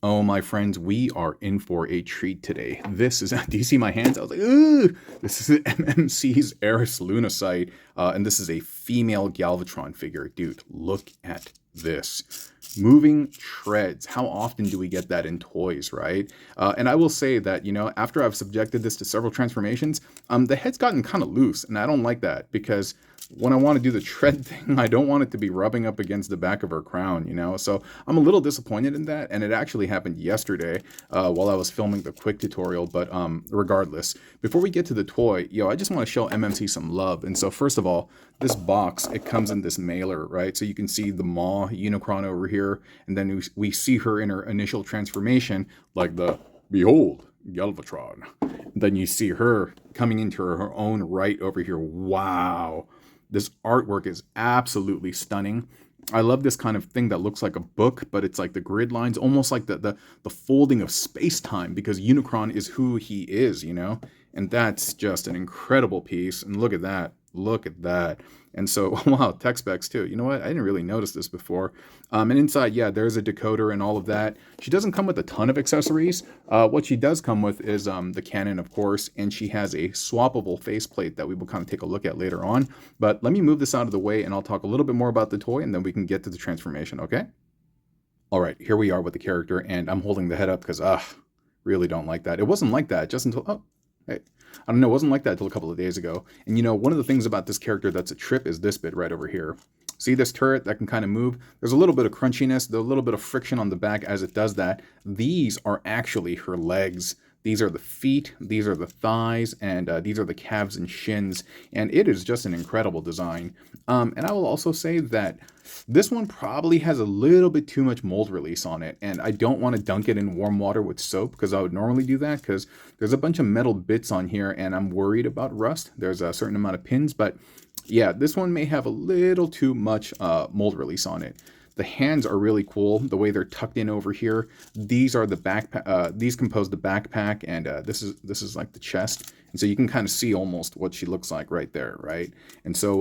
Oh, my friends, we are in for a treat today. This is, do you see my hands? I was like, ooh, this is MMC's Eris Lunacyte, and this is a female Galvatron figure. Dude, look at this. Moving treads. How often do we get that in toys, right? And I will say that, after I've subjected this to several transformations, the head's gotten kind of loose, and I don't like that because when I want to do the tread thing, I don't want it to be rubbing up against the back of her crown, So I'm a little disappointed in that, and it actually happened yesterday while I was filming the quick tutorial. But regardless, before we get to the toy, I just want to show MMC some love. And so first of all, this box, it comes in this mailer, right? So you can see the Maw Unicron over here, and then we see her in her initial transformation, like the Behold Galvatron. Then you see her coming into her own right over here. Wow. This artwork is absolutely stunning. I love this kind of thing that looks like a book, but it's like the grid lines, almost like the folding of space-time, because Unicron is who he is, And that's just an incredible piece. And look at that. Look at that. And so, wow, tech specs too. You know what? I didn't really notice this before. And inside, yeah, there's a decoder and all of that. She doesn't come with a ton of accessories. What she does come with is the cannon, of course, and she has a swappable faceplate that we will kind of take a look at later on. But let me move this out of the way, and I'll talk a little bit more about the toy, and then we can get to the transformation, okay? All right, here we are with the character, and I'm holding the head up because, really don't like that. It wasn't like that just until, oh, hey. I don't know, it wasn't like that until a couple of days ago. And one of the things about this character that's a trip is this bit right over here. See this turret that can kind of move? There's a little bit of crunchiness, there's a little bit of friction on the back as it does that. These are actually her legs. These are the feet, these are the thighs, and these are the calves and shins. And it is just an incredible design. And I will also say that this one probably has a little bit too much mold release on it, and I don't want to dunk it in warm water with soap because I would normally do that because there's a bunch of metal bits on here and I'm worried about rust. There's a certain amount of pins, but yeah, this one may have a little too much mold release on it. The hands are really cool, the way they're tucked in over here. These are the backpack. These compose the backpack, and this is like the chest. And so you can kind of see almost what she looks like right there, right? And so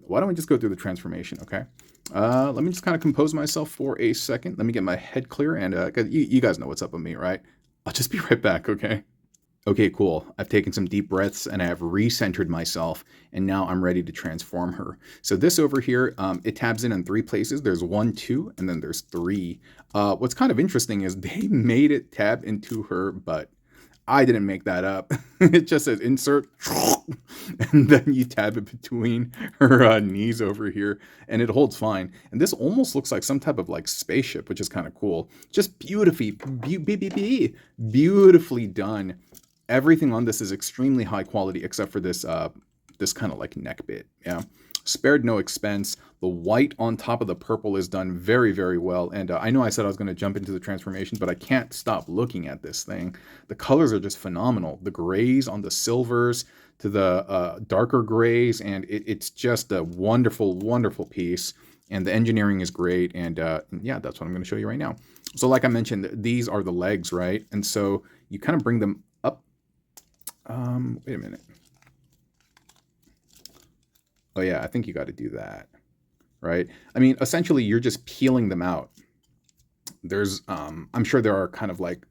why don't we just go through the transformation, okay? Let me just kind of compose myself for a second. Let me get my head clear, and you guys know what's up with me, right? I'll just be right back, okay? Okay, cool. I've taken some deep breaths and I have recentered myself, and now I'm ready to transform her. So this over here, it tabs in 3 places. There's 1, 2, and then there's 3. What's kind of interesting is they made it tab into her butt. I didn't make that up. It just says insert, and then you tab it between her knees over here, and it holds fine. And this almost looks like some type of like spaceship, which is kind of cool. Just beautifully done. Everything on this is extremely high quality except for this this kind of like neck bit. Yeah, spared no expense. The white on top of the purple is done very, very well. And I know I said I was going to jump into the transformation, but I can't stop looking at this thing. The colors are just phenomenal. The grays on the silvers to the darker grays, and it's just a wonderful, wonderful piece. And the engineering is great. And yeah, that's what I'm going to show you right now. So like I mentioned, these are the legs, right? And so you kind of bring them up. Wait a minute. Oh yeah, I think you got to do that, right? I mean, essentially you're just peeling them out. There's, I'm sure there are kind of like,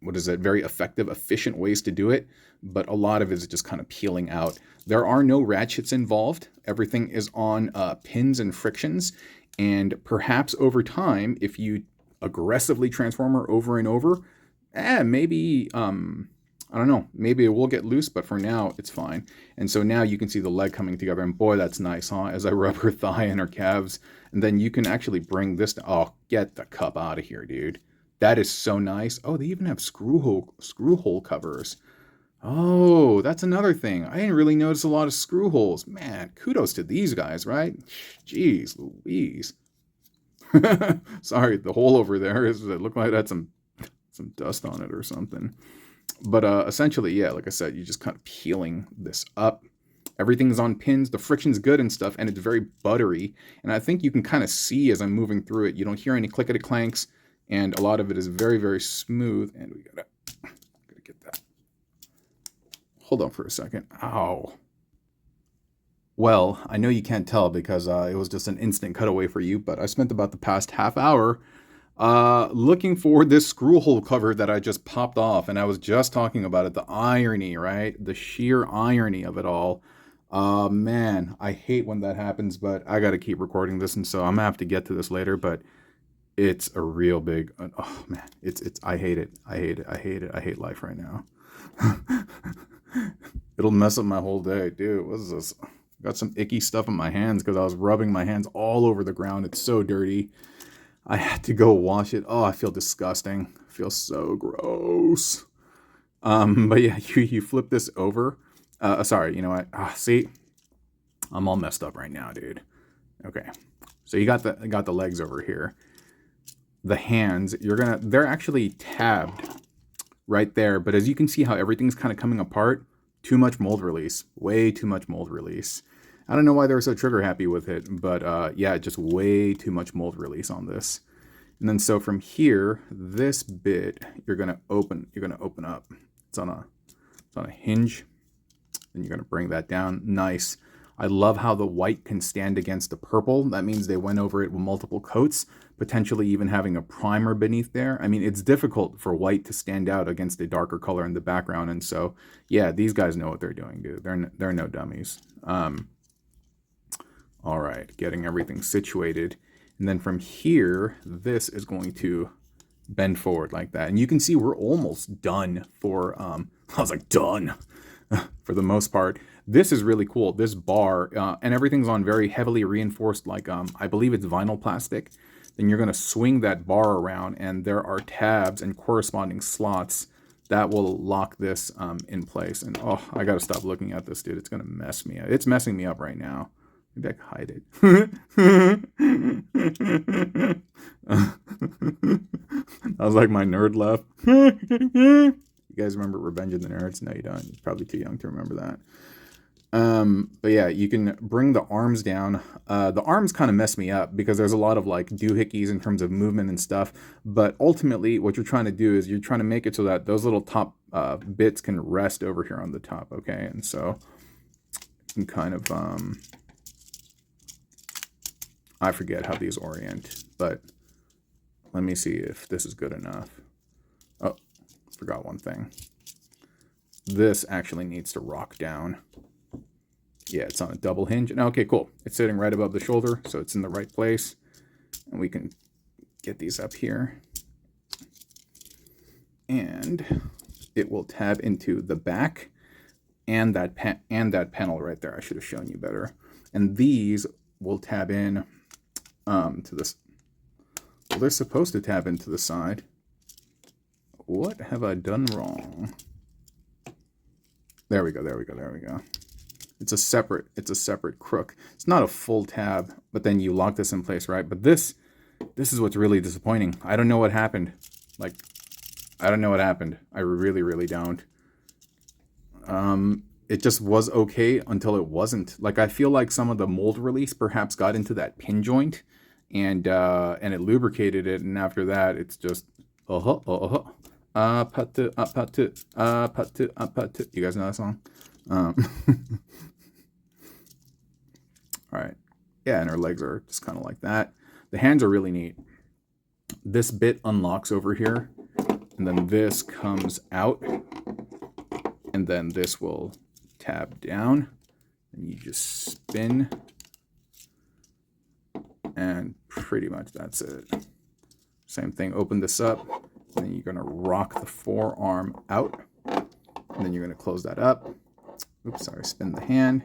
what is it, very effective, efficient ways to do it, but a lot of it is just kind of peeling out. There are no ratchets involved. Everything is on pins and frictions, and perhaps over time, if you aggressively transform her over and over, maybe, I don't know, maybe it will get loose, but for now, it's fine. And so now you can see the leg coming together, and boy, that's nice, huh? As I rub her thigh and her calves, and then you can actually bring this to, oh, get the cup out of here, dude. That is so nice. Oh, they even have screw hole covers. Oh, that's another thing. I didn't really notice a lot of screw holes. Man, kudos to these guys, right? Jeez Louise. Sorry, the hole over there it looked like it had some dust on it or something. But essentially, yeah, like I said, you're just kind of peeling this up. Everything's on pins. The friction's good and stuff, and it's very buttery. And I think you can kind of see as I'm moving through it. You don't hear any clickety clanks, and a lot of it is very, very smooth. And we gotta get that. Hold on for a second. Ow. Well, I know you can't tell because it was just an instant cutaway for you, but I spent about the past half hour Looking for this screw hole cover that I just popped off, and I was just talking about it. The irony, right? The sheer irony of it all. Man, I hate when that happens, but I gotta keep recording this, and so I'm gonna have to get to this later, but it's a real big, oh man, I hate it. I hate it. I hate it. I hate life right now. It'll mess up my whole day. Dude, what is this? Got some icky stuff in my hands because I was rubbing my hands all over the ground. It's so dirty. I had to go wash it. Oh, I feel disgusting. I feel so gross. But yeah, you flip this over. Sorry, you know what? See, I'm all messed up right now, dude. Okay, so you got the legs over here. The hands, they're actually tabbed right there. But as you can see how everything's kind of coming apart, too much mold release. Way too much mold release. I don't know why they were so trigger happy with it, but yeah, just way too much mold release on this. And then so from here, this bit you're gonna open up. It's on a hinge, and you're gonna bring that down. Nice. I love how the white can stand against the purple. That means they went over it with multiple coats, potentially even having a primer beneath there. I mean, it's difficult for white to stand out against a darker color in the background, and so yeah, these guys know what they're doing, dude. They're no dummies. All right, getting everything situated. And then from here, this is going to bend forward like that. And you can see we're almost done for, I was like, done for the most part. This is really cool. This bar, and everything's on very heavily reinforced, like, I believe it's vinyl plastic. Then you're going to swing that bar around, and there are tabs and corresponding slots that will lock this in place. And oh, I got to stop looking at this, dude. It's going to mess me up. It's messing me up right now. Maybe I can hide it. That was like my nerd laugh. You guys remember Revenge of the Nerds? No, you don't. You're probably too young to remember that. But yeah, you can bring the arms down. The arms kind of mess me up because there's a lot of like doohickeys in terms of movement and stuff. But ultimately, what you're trying to do is you're trying to make it so that those little top bits can rest over here on the top. Okay, and so you can kind of I forget how these orient, but let me see if this is good enough. Oh, forgot one thing. This actually needs to rock down. Yeah, it's on a double hinge. Okay, cool. It's sitting right above the shoulder, so it's in the right place. And we can get these up here. And it will tab into the back and that panel right there. I should have shown you better. And these will tab in to this. Well, they're supposed to tab into the side. What have I done wrong? There we go. There we go. There we go. It's a separate crook. It's not a full tab, but then you lock this in place, right? But this is what's really disappointing. I don't know what happened. Like, I don't know what happened. I really, really don't. It just was okay until it wasn't. Like, I feel like some of the mold release perhaps got into that pin joint, and it lubricated it, and after that, it's just you guys know that song? All right. Yeah, and her legs are just kind of like that. The hands are really neat. This bit unlocks over here, and then this comes out, and then this will tab down, and you just spin, and pretty much that's it. Same thing, open this up, and then you're gonna rock the forearm out, and then you're gonna close that up. Oops, sorry, spin the hand.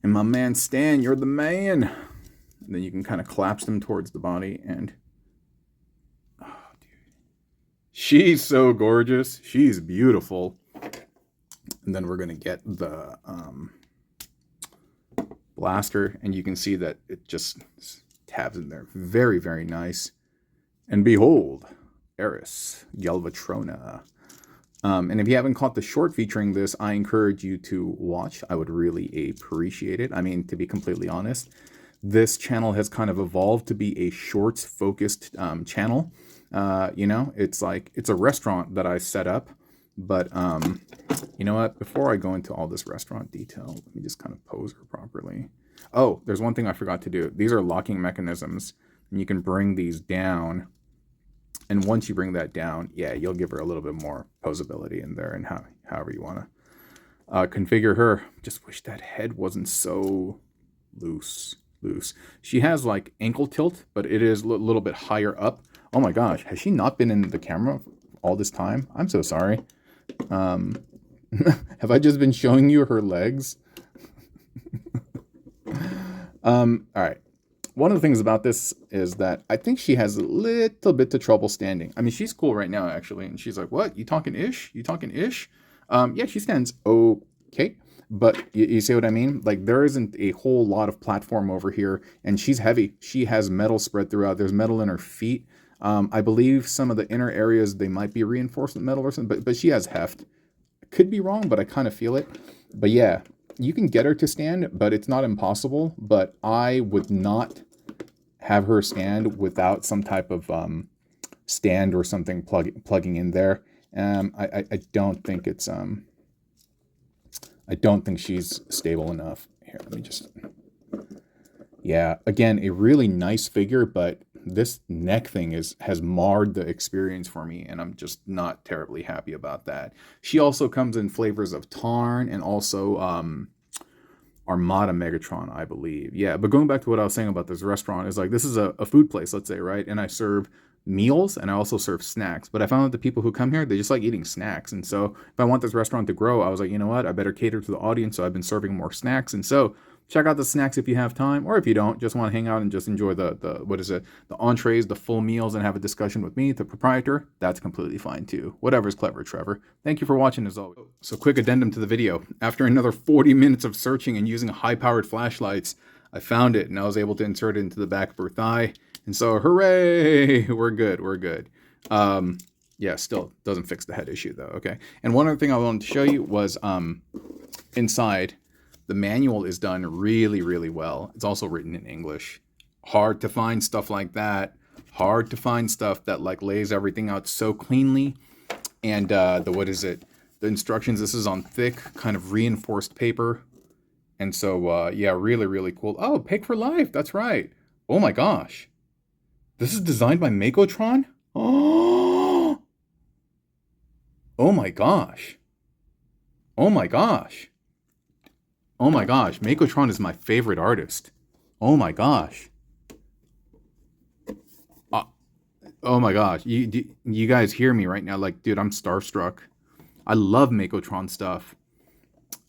And my man Stan, you're the man. And then you can kind of collapse them towards the body, and oh, dude. She's so gorgeous. She's beautiful. And then we're gonna get the blaster, and you can see that it just tabs in there. Very, very nice. And behold, Eris, Galvatrona. And if you haven't caught the short featuring this, I encourage you to watch. I would really appreciate it. I mean, to be completely honest, this channel has kind of evolved to be a shorts-focused channel. You know, it's like, it's a restaurant that I set up. But you know what? Before I go into all this restaurant detail, let me just kind of pose her properly. Oh, there's one thing I forgot to do. These are locking mechanisms. and you can bring these down. And once you bring that down, yeah, you'll give her a little bit more posability in there, and however you want to configure her. Just wish that head wasn't so loose. She has like ankle tilt, but it is a little bit higher up. Oh my gosh, has she not been in the camera all this time? I'm so sorry. Have I just been showing you her legs? All right. One of the things about this is that I think she has a little bit of trouble standing. I mean, she's cool right now, actually. And she's like, what? You talking ish? You talking ish? Yeah, she stands okay. But you see what I mean? Like, there isn't a whole lot of platform over here. And she's heavy. She has metal spread throughout. There's metal in her feet. I believe some of the inner areas, they might be reinforced with metal or something. But she has heft. Could be wrong, but I kind of feel it. But yeah, you can get her to stand, but it's not impossible. But I would not have her stand without some type of stand or something plugging in there. I don't think it's I don't think she's stable enough. Here, let me just. Yeah, again, a really nice figure, but this neck thing has marred the experience for me, and I'm just not terribly happy about that. She also comes in flavors of Tarn and also Armada Megatron, I believe. Yeah, but going back to what I was saying about this restaurant, is like, this is a food place, let's say, right? And I serve meals and I also serve snacks. But I found that the people who come here, they just like eating snacks. And so if I want this restaurant to grow, I was like, you know what? I better cater to the audience. So I've been serving more snacks. And so check out the snacks if you have time, or if you don't, just want to hang out and just enjoy the entrees, the full meals, and have a discussion with me, the proprietor. That's completely fine too. Whatever's clever, Trevor. Thank you for watching as always. So quick addendum to the video. After another 40 minutes of searching and using high-powered flashlights, I found it and I was able to insert it into the back of her thigh. And so hooray, we're good. Yeah, still doesn't fix the head issue though, okay? And one other thing I wanted to show you was inside, the manual is done really, really well. It's also written in English. Hard to find stuff like that. Hard to find stuff that like lays everything out so cleanly. And the instructions, this is on thick, kind of reinforced paper. And so, yeah, really, really cool. Oh, Pig for Life, that's right. Oh my gosh. This is designed by Makotron? Oh! Oh my gosh. Oh my gosh. Oh my gosh, Makotron is my favorite artist. Oh my gosh. Oh my gosh, you guys hear me right now? Like, dude, I'm starstruck. I love Makotron stuff.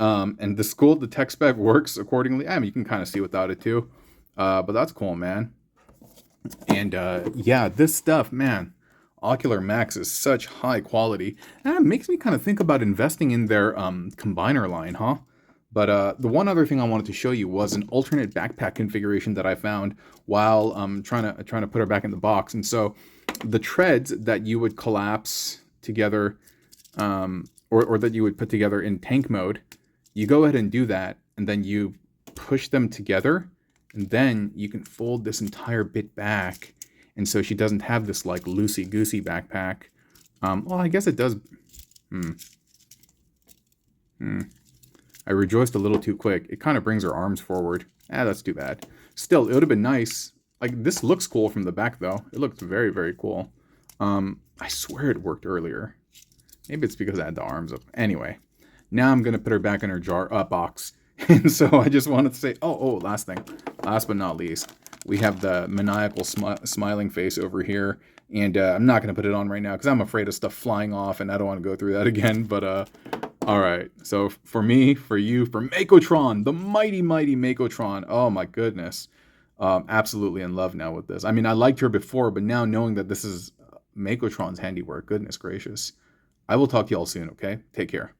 And the tech spec works accordingly. I mean, you can kind of see without it too. But that's cool, man. And yeah, this stuff, man. Ocular Max is such high quality. And it makes me kind of think about investing in their combiner line, huh? But the one other thing I wanted to show you was an alternate backpack configuration that I found while trying to put her back in the box. And so the treads that you would collapse together, or that you would put together in tank mode, you go ahead and do that, and then you push them together, and then you can fold this entire bit back. And so she doesn't have this like loosey-goosey backpack. Well, I guess it does. I rejoiced a little too quick. It kind of brings her arms forward. That's too bad. Still, it would have been nice. Like, this looks cool from the back, though. It looks very, very cool. I swear it worked earlier. Maybe it's because I had the arms up. Anyway, now I'm going to put her back in her box. And so I just wanted to say, last thing. Last but not least, we have the maniacal smiling face over here. And I'm not going to put it on right now because I'm afraid of stuff flying off, and I don't want to go through that again. But, all right. So for me, for you, for Makotron, the mighty, mighty Makotron. Oh, my goodness. Absolutely in love now with this. I mean, I liked her before, but now knowing that this is Makotron's handiwork, goodness gracious. I will talk to y'all soon, okay? Take care.